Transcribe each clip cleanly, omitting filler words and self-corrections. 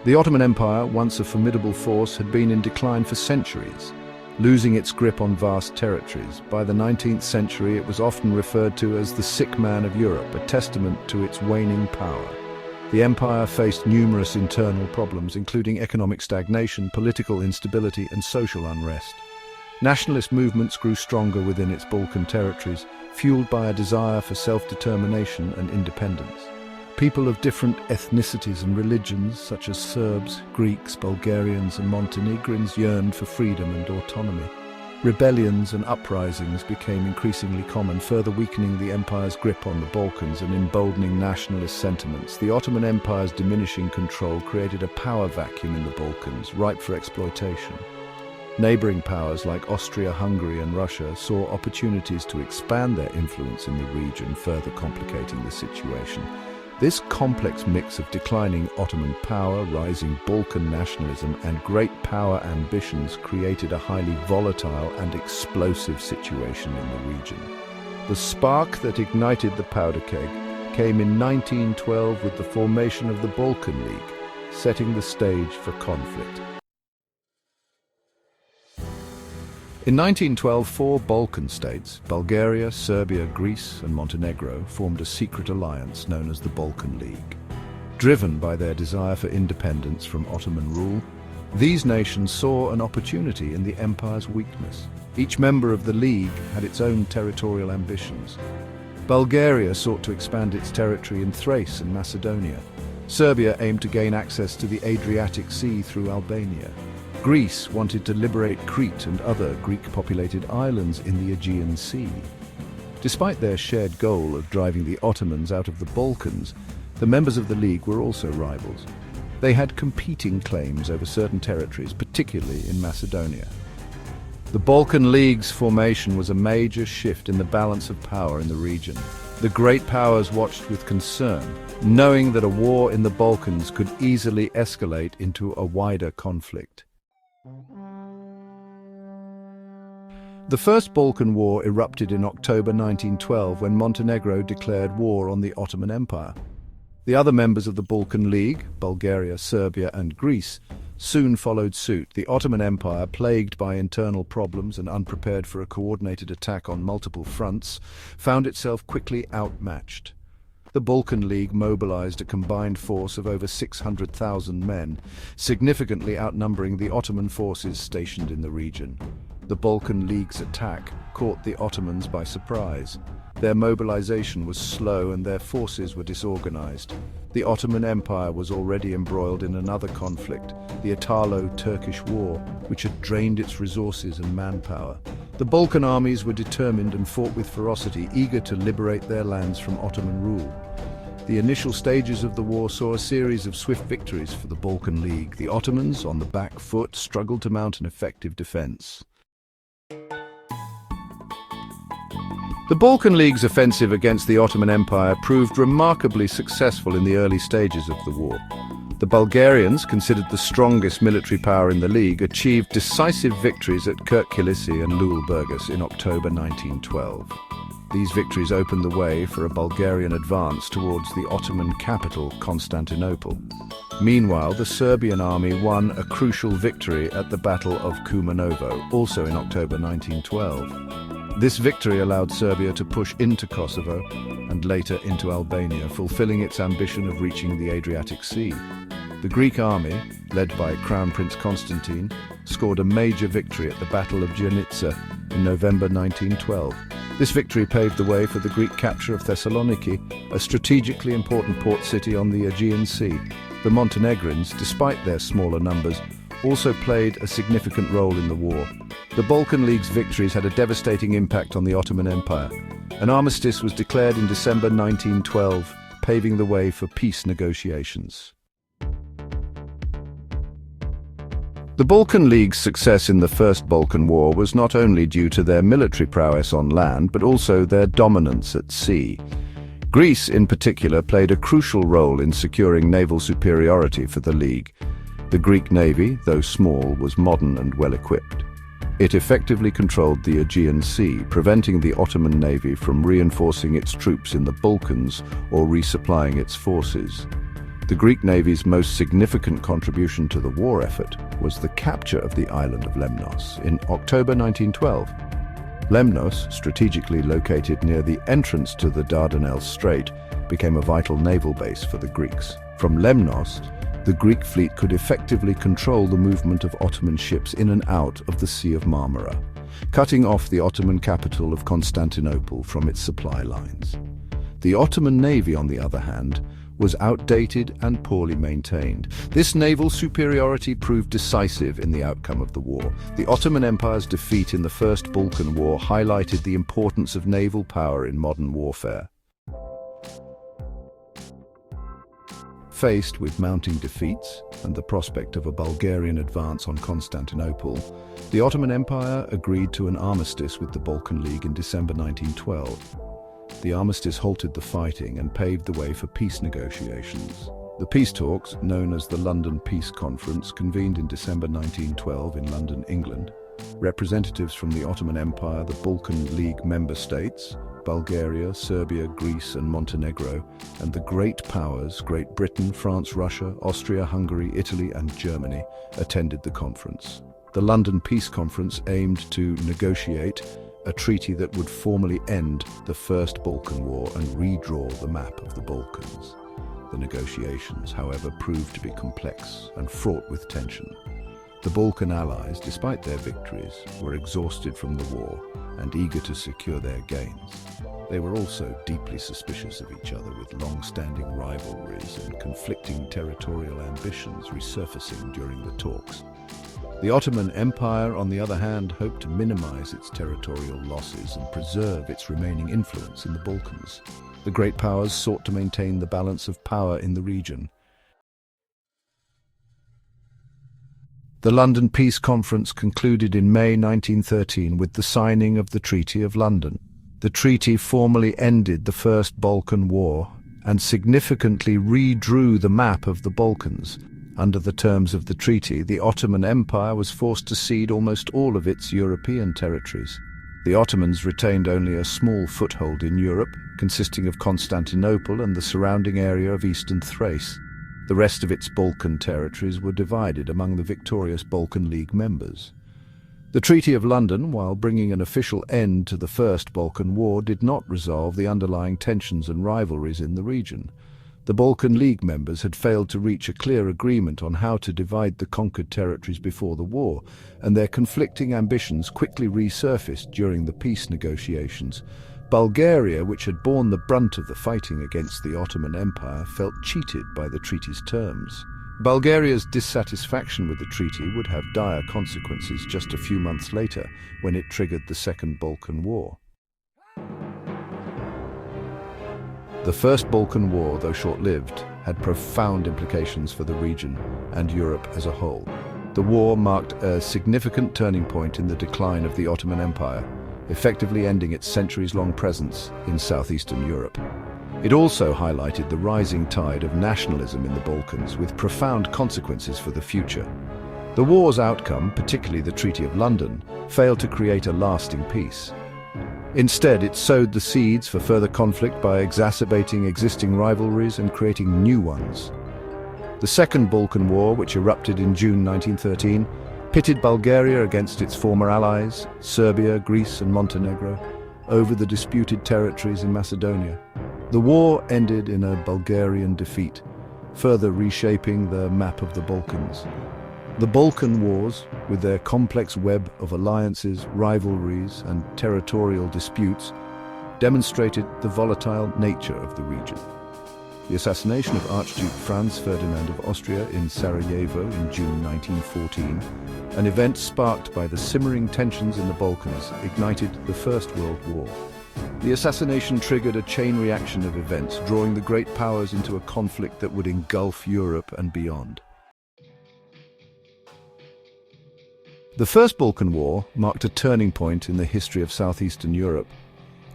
The Ottoman Empire, once a formidable force, had been in decline for centuries, losing its grip on vast territories. By the 19th century, it was often referred to as the sick man of Europe, a testament to its waning power. The empire faced numerous internal problems, including economic stagnation, political instability, and social unrest. Nationalist movements grew stronger within its Balkan territories, fueled by a desire for self-determination and independence. People of different ethnicities and religions, such as Serbs, Greeks, Bulgarians, and Montenegrins, yearned for freedom and autonomy. Rebellions and uprisings became increasingly common, further weakening the empire's grip on the Balkans and emboldening nationalist sentiments. The Ottoman Empire's diminishing control created a power vacuum in the Balkans, ripe for exploitation. Neighboring powers like Austria, Hungary, and Russia saw opportunities to expand their influence in the region, further complicating the situation. This complex mix of declining Ottoman power, rising Balkan nationalism, and great power ambitions created a highly volatile and explosive situation in the region. The spark that ignited the powder keg came in 1912 with the formation of the Balkan League, setting the stage for conflict. In 1912, four Balkan states, Bulgaria, Serbia, Greece, and Montenegro, formed a secret alliance known as the Balkan League. Driven by their desire for independence from Ottoman rule, these nations saw an opportunity in the empire's weakness. Each member of the League had its own territorial ambitions. Bulgaria sought to expand its territory in Thrace and Macedonia. Serbia aimed to gain access to the Adriatic Sea through Albania. Greece wanted to liberate Crete and other Greek-populated islands in the Aegean Sea. Despite their shared goal of driving the Ottomans out of the Balkans, the members of the League were also rivals. They had competing claims over certain territories, particularly in Macedonia. The Balkan League's formation was a major shift in the balance of power in the region. The great powers watched with concern, knowing that a war in the Balkans could easily escalate into a wider conflict. The First Balkan War erupted in October 1912 when Montenegro declared war on the Ottoman Empire. The other members of the Balkan League, Bulgaria, Serbia, and Greece, soon followed suit. The Ottoman Empire, plagued by internal problems and unprepared for a coordinated attack on multiple fronts, found itself quickly outmatched. The Balkan League mobilized a combined force of over 600,000 men, significantly outnumbering the Ottoman forces stationed in the region. The Balkan League's attack caught the Ottomans by surprise. Their mobilization was slow and their forces were disorganized. The Ottoman Empire was already embroiled in another conflict, the Italo-Turkish War, which had drained its resources and manpower. The Balkan armies were determined and fought with ferocity, eager to liberate their lands from Ottoman rule. The initial stages of the war saw a series of swift victories for the Balkan League. The Ottomans, on the back foot, struggled to mount an effective defense. The Balkan League's offensive against the Ottoman Empire proved remarkably successful in the early stages of the war. The Bulgarians, considered the strongest military power in the League, achieved decisive victories at Kirk-Kilisi and Lüleburgaz in October 1912. These victories opened the way for a Bulgarian advance towards the Ottoman capital, Constantinople. Meanwhile, the Serbian army won a crucial victory at the Battle of Kumanovo, also in October 1912. This victory allowed Serbia to push into Kosovo and later into Albania, fulfilling its ambition of reaching the Adriatic Sea. The Greek army, led by Crown Prince Constantine, scored a major victory at the Battle of Giannitsa in November 1912. This victory paved the way for the Greek capture of Thessaloniki, a strategically important port city on the Aegean Sea. The Montenegrins, despite their smaller numbers, also played a significant role in the war. The Balkan League's victories had a devastating impact on the Ottoman Empire. An armistice was declared in December 1912, paving the way for peace negotiations. The Balkan League's success in the First Balkan War was not only due to their military prowess on land, but also their dominance at sea. Greece, in particular, played a crucial role in securing naval superiority for the League. The Greek navy, though small, was modern and well-equipped. It effectively controlled the Aegean Sea, preventing the Ottoman navy from reinforcing its troops in the Balkans or resupplying its forces. The The Greek Navy's most significant contribution to the war effort was the capture of the island of Lemnos in October 1912. Lemnos, strategically located near the entrance to the Dardanelles Strait, became a vital naval base for the Greeks. From Lemnos, the Greek fleet could effectively control the movement of Ottoman ships in and out of the Sea of Marmara, cutting off the Ottoman capital of Constantinople from its supply lines. The Ottoman navy, on the other hand, was outdated and poorly maintained. This naval superiority proved decisive in the outcome of the war. The Ottoman Empire's defeat in the First Balkan War highlighted the importance of naval power in modern warfare. Faced with mounting defeats and the prospect of a Bulgarian advance on Constantinople, the Ottoman Empire agreed to an armistice with the Balkan League in December 1912. The armistice halted the fighting and paved the way for peace negotiations. The peace talks, known as the London Peace Conference, convened in December 1912 in London, England. Representatives from the Ottoman Empire, the Balkan League member states, Bulgaria, Serbia, Greece and Montenegro, and the Great Powers, Great Britain, France, Russia, Austria, Hungary, Italy and Germany, attended the conference. The London Peace Conference aimed to negotiate a treaty that would formally end the First Balkan War and redraw the map of the Balkans. The negotiations, however, proved to be complex and fraught with tension. The Balkan allies, despite their victories, were exhausted from the war and eager to secure their gains. They were also deeply suspicious of each other, with long-standing rivalries and conflicting territorial ambitions resurfacing during the talks. The Ottoman Empire, on the other hand, hoped to minimize its territorial losses and preserve its remaining influence in the Balkans. The Great Powers sought to maintain the balance of power in the region. The London Peace Conference concluded in May 1913 with the signing of the Treaty of London. The treaty formally ended the First Balkan War and significantly redrew the map of the Balkans. Under the terms of the treaty, the Ottoman Empire was forced to cede almost all of its European territories. The Ottomans retained only a small foothold in Europe, consisting of Constantinople and the surrounding area of eastern Thrace. The rest of its Balkan territories were divided among the victorious Balkan League members. The Treaty of London, while bringing an official end to the First Balkan War, did not resolve the underlying tensions and rivalries in the region. The Balkan League members had failed to reach a clear agreement on how to divide the conquered territories before the war, and their conflicting ambitions quickly resurfaced during the peace negotiations. Bulgaria, which had borne the brunt of the fighting against the Ottoman Empire, felt cheated by the treaty's terms. Bulgaria's dissatisfaction with the treaty would have dire consequences just a few months later, when it triggered the Second Balkan War. The First Balkan War, though short-lived, had profound implications for the region and Europe as a whole. The war marked a significant turning point in the decline of the Ottoman Empire, effectively ending its centuries-long presence in southeastern Europe. It also highlighted the rising tide of nationalism in the Balkans, with profound consequences for the future. The war's outcome, particularly the Treaty of London, failed to create a lasting peace. Instead, it sowed the seeds for further conflict by exacerbating existing rivalries and creating new ones. The Second Balkan War, which erupted in June 1913, pitted Bulgaria against its former allies, Serbia, Greece and Montenegro, over the disputed territories in Macedonia. The war ended in a Bulgarian defeat, further reshaping the map of the Balkans. The Balkan Wars, with their complex web of alliances, rivalries and territorial disputes, demonstrated the volatile nature of the region. The assassination of Archduke Franz Ferdinand of Austria in Sarajevo in June 1914, an event sparked by the simmering tensions in the Balkans, ignited the First World War. The assassination triggered a chain reaction of events, drawing the great powers into a conflict that would engulf Europe and beyond. The First Balkan War marked a turning point in the history of southeastern Europe.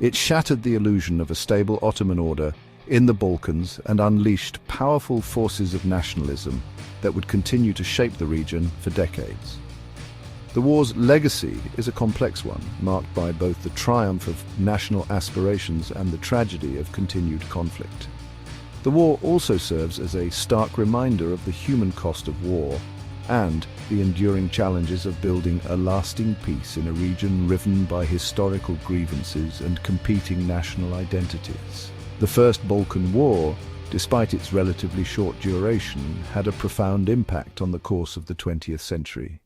It shattered the illusion of a stable Ottoman order in the Balkans and unleashed powerful forces of nationalism that would continue to shape the region for decades. The war's legacy is a complex one, marked by both the triumph of national aspirations and the tragedy of continued conflict. The war also serves as a stark reminder of the human cost of war and the enduring challenges of building a lasting peace in a region riven by historical grievances and competing national identities. The First Balkan War, despite its relatively short duration, had a profound impact on the course of the 20th century.